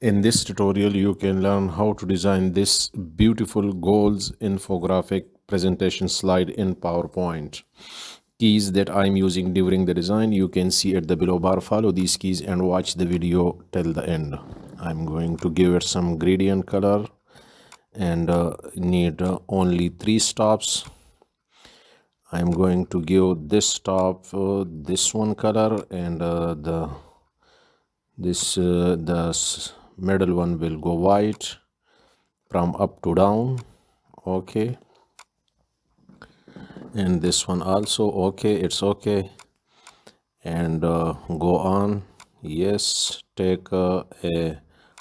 In this tutorial, you can learn how to design this beautiful goals infographic presentation slide in PowerPoint. Keys that I'm using during the design, you can see at the below bar. Follow these keys and watch the video till the end. I'm going to give it some gradient color and need only 3 stops. I'm going to give this stop this one color and the middle one will go white from up to down. Okay, and this one also okay, it's okay. And go on. Yes, take a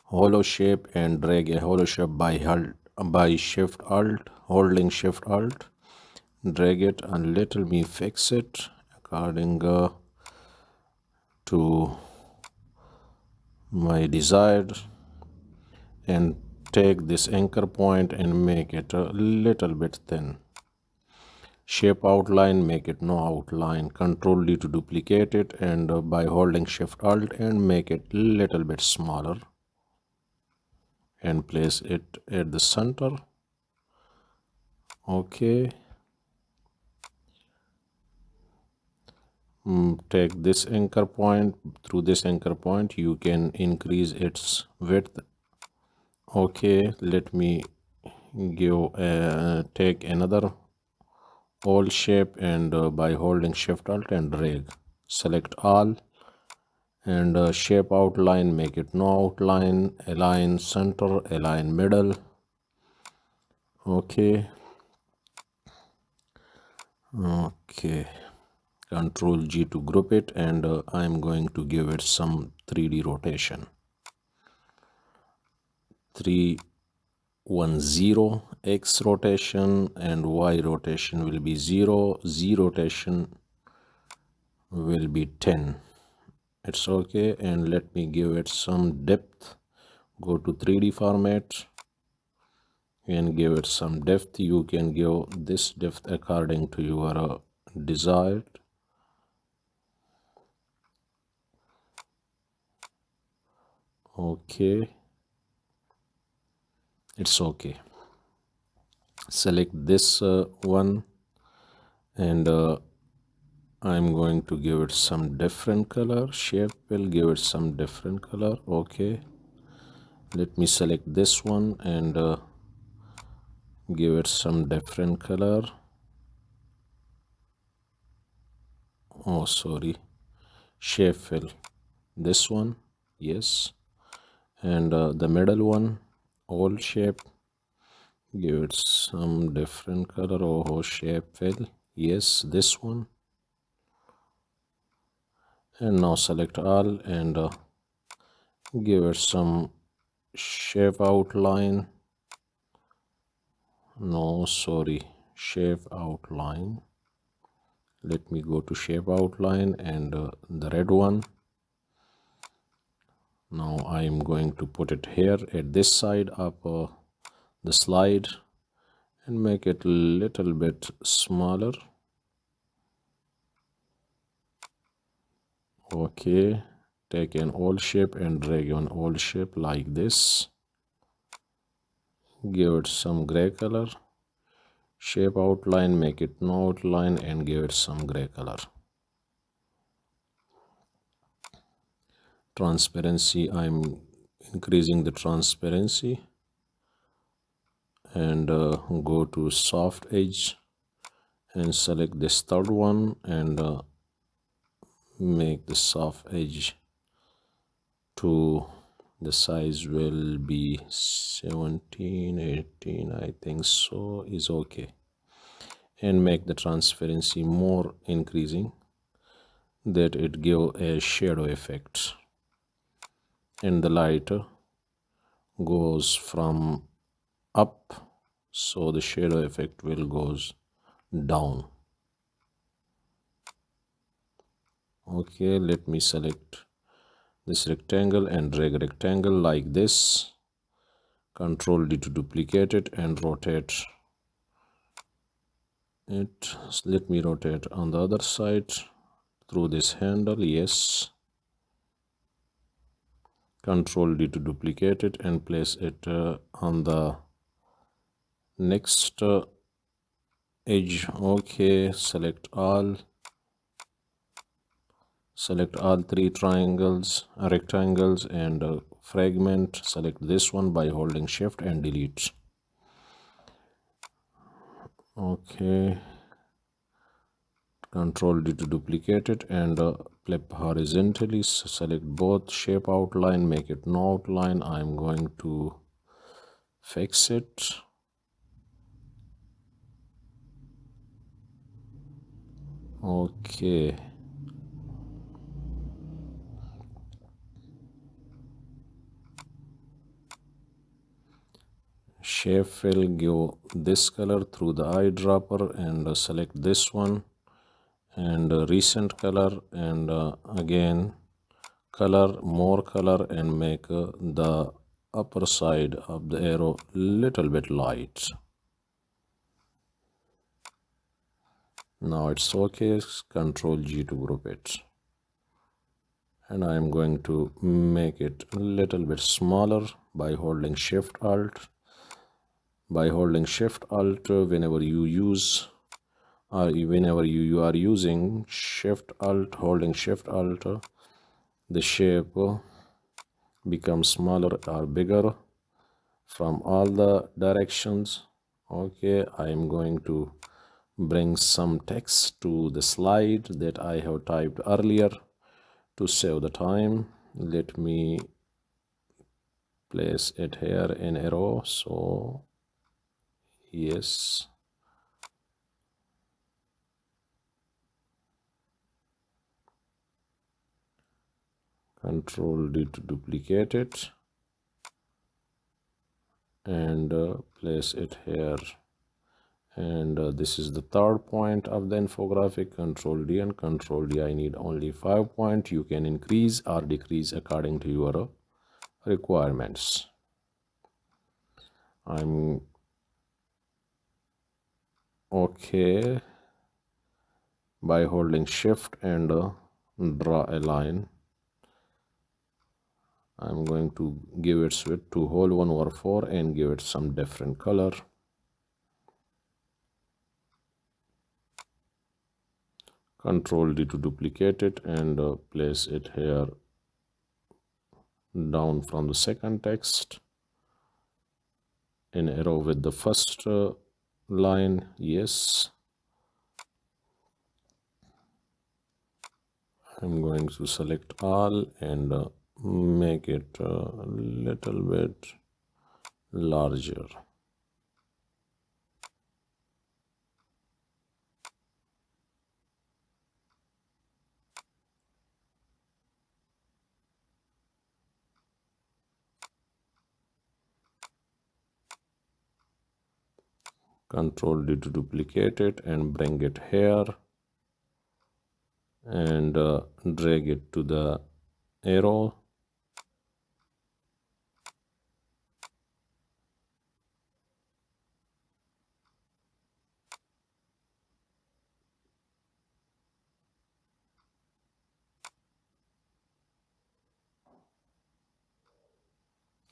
hollow shape and drag a hollow shape by shift alt, holding shift alt. Drag it and let me fix it according to my desired, and take this anchor point and make it a little bit thin. Shape outline, make it no outline. Control D to duplicate it, and by holding shift alt and make it little bit smaller and place it at the center. Okay. Take this anchor point. Through this anchor point you can increase its width. Okay, let me take another old shape, and by holding shift alt and drag, select all, and shape outline, make it no outline, align center, align middle. Okay, Control G to group it, and I'm going to give it some 3D rotation. 310 X rotation and Y rotation will be 0, Z rotation will be 10. It's okay, and let me give it some depth. Go to 3D format and give it some depth. You can give this depth according to your desired. Okay, it's okay. Select this one, and I'm going to give it some different color. Shape will give it some different color. Okay, let me select this one and give it some different color. Oh, sorry. Shape fill, this one, yes, and the middle one, old shape, give it some different color. Oh, shape fill, yes, this one, and now select all and give it some shape outline. No, sorry, shape outline. Let me go to shape outline and the red one. Now I am going to put it here at this side of the slide and make it a little bit smaller. Okay, take an old shape and drag an old shape like this. Give it some gray color. Shape outline, make it no outline and give it some gray color. Transparency, I'm increasing the transparency, and go to soft edge and select this third one and make the soft edge to the size will be 17, 18, I think so is okay, and make the transparency more increasing that it give a shadow effect, and the light goes from up, so the shadow effect will goes down. Okay, let me select this rectangle and drag rectangle like this. Control D to duplicate it and rotate it. Let me rotate on the other side through this handle. Yes, Control D to duplicate it and place it on the next edge. Okay, select all three rectangles and fragment. Select this one by holding shift and delete. Okay, Control D to duplicate it and flip horizontally. Select both shape outline, make it no outline. I'm going to fix it. Okay, shape fill, give this color through the eyedropper and select this one and recent color and again color, more color, and make the upper side of the arrow little bit light. Now it's okay. Control G to group it. And I'm going to make it a little bit smaller by holding Shift Alt. By holding Shift Alt, whenever you use or whenever you are using Shift Alt, holding Shift Alt, the shape becomes smaller or bigger from all the directions. Okay, I am going to bring some text to the slide that I have typed earlier to save the time. Let me place it here in a row. So yes, Control D to duplicate it and place it here. And this is the third point of the infographic. Control D and Control D. I need only 5 points. You can increase or decrease according to your requirements. I'm okay by holding shift and draw a line. I'm going to give it width to whole 1/4 and give it some different color. Control D to duplicate it and place it here down from the second text in arrow with the first line. Yes, I'm going to select all and make it a little bit larger. Control D to duplicate it and bring it here and drag it to the arrow.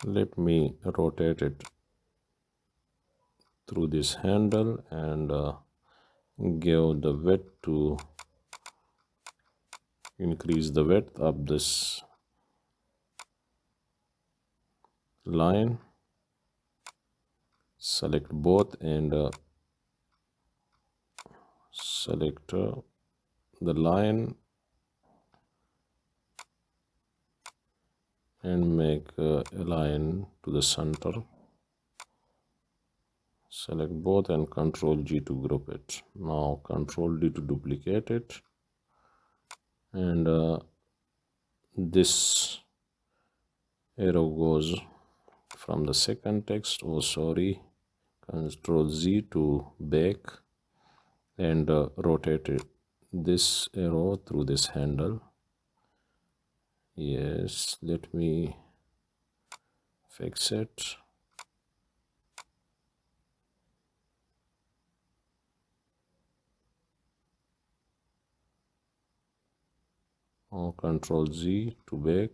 Let me rotate it through this handle and give the width to increase the width of this line. Select both and select the line and make a line to the center. Select both and Control G to group it. Now Control D to duplicate it and this arrow goes from the second text. Oh sorry, Control Z to back and rotate it, this arrow through this handle. Yes, let me fix it. Control Z to back,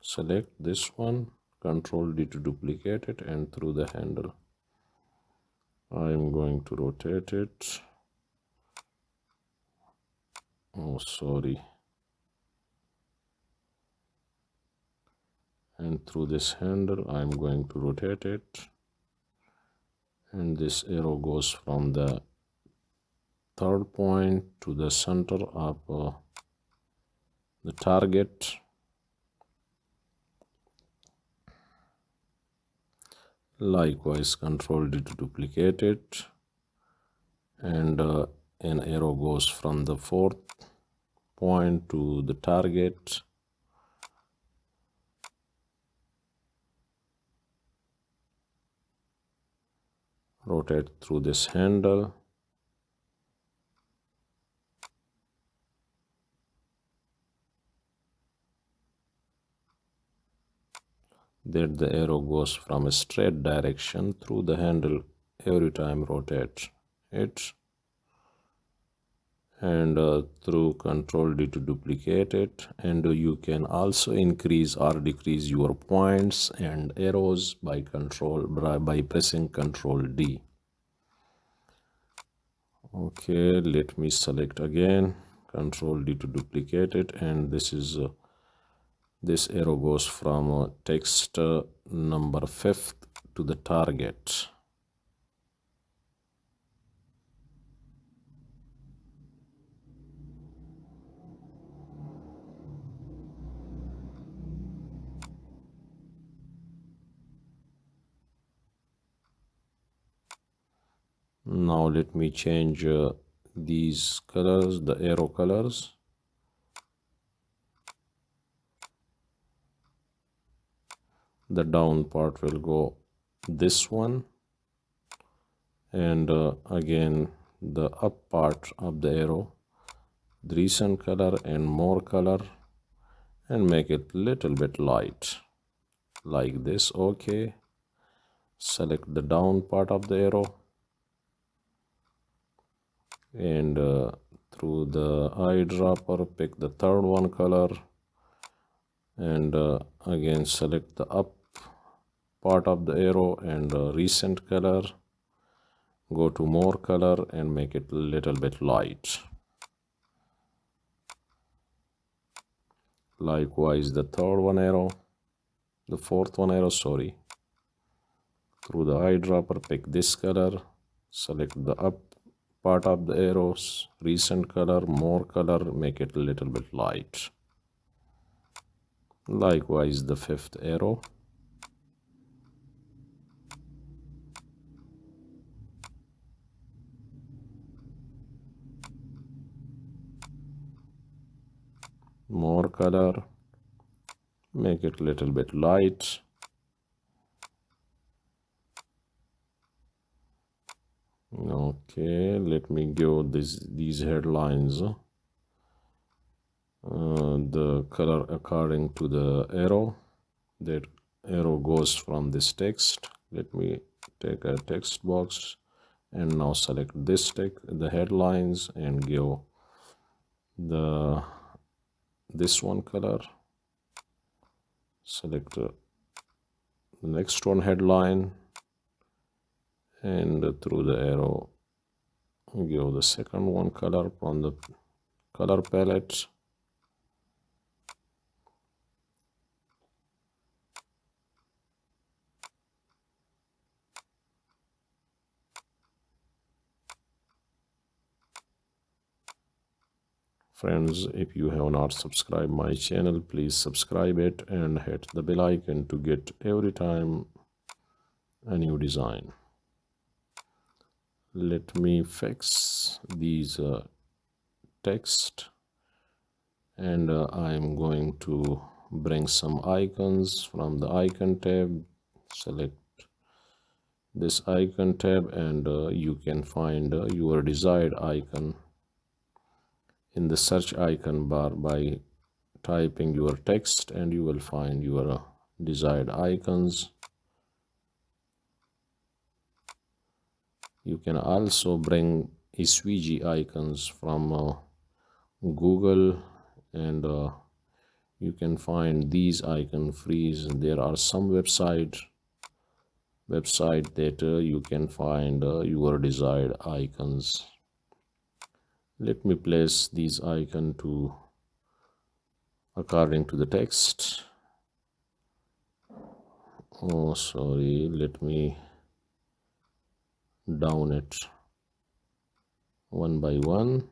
select this one, Control D to duplicate it, and through the handle I am going to rotate it. Oh, sorry. And through this handle I am going to rotate it, and this arrow goes from the third point to the center of the target. Likewise, Control D to duplicate it, and an arrow goes from the fourth point to the target. Rotate through this handle. That the arrow goes from a straight direction through the handle every time rotate it, and through Control D to duplicate it. And you can also increase or decrease your points and arrows by pressing Control D. Okay, let me select again, Control D to duplicate it, and this arrow goes from text number 5th to the target. Now let me change these colors, the arrow colors. The down part will go this one, and again the up part of the arrow, the recent color and more color, and make it little bit light like this. Okay, select the down part of the arrow, and through the eyedropper pick the third one color, and again select the up part of the arrow and recent color, go to more color and make it a little bit light. Likewise the fourth one arrow, sorry, through the eyedropper pick this color, select the up part of the arrows, recent color, more color, make it a little bit light. Likewise the fifth arrow. More color, make it a little bit light. Okay, let me give these headlines the color according to the arrow. That arrow goes from this text. Let me take a text box and now select this text, the headlines, and give this one color. Select the next one headline, and through the arrow give the second one color from the color palette. Friends, if you have not subscribed my channel, please subscribe it and hit the bell icon to get every time a new design. Let me fix these text, and I'm going to bring some icons from the icon tab. Select this icon tab, and you can find your desired icon in the search icon bar by typing your text, and you will find your desired icons. You can also bring SVG icons from Google and you can find these icon freeze. There are some website that you can find your desired icons. Let me place these icon to according to the text. Oh, sorry, let me down it one by one,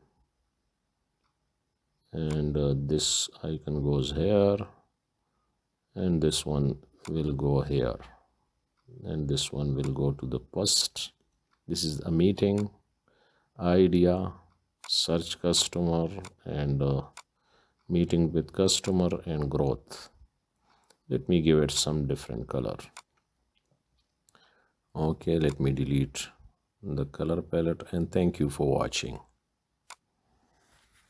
and this icon goes here, and this one will go here, and this one will go to the post. This is a meeting, idea, search customer, and meeting with customer, and growth. Let me give it some different color. Okay, let me delete the color palette, and thank you for watching.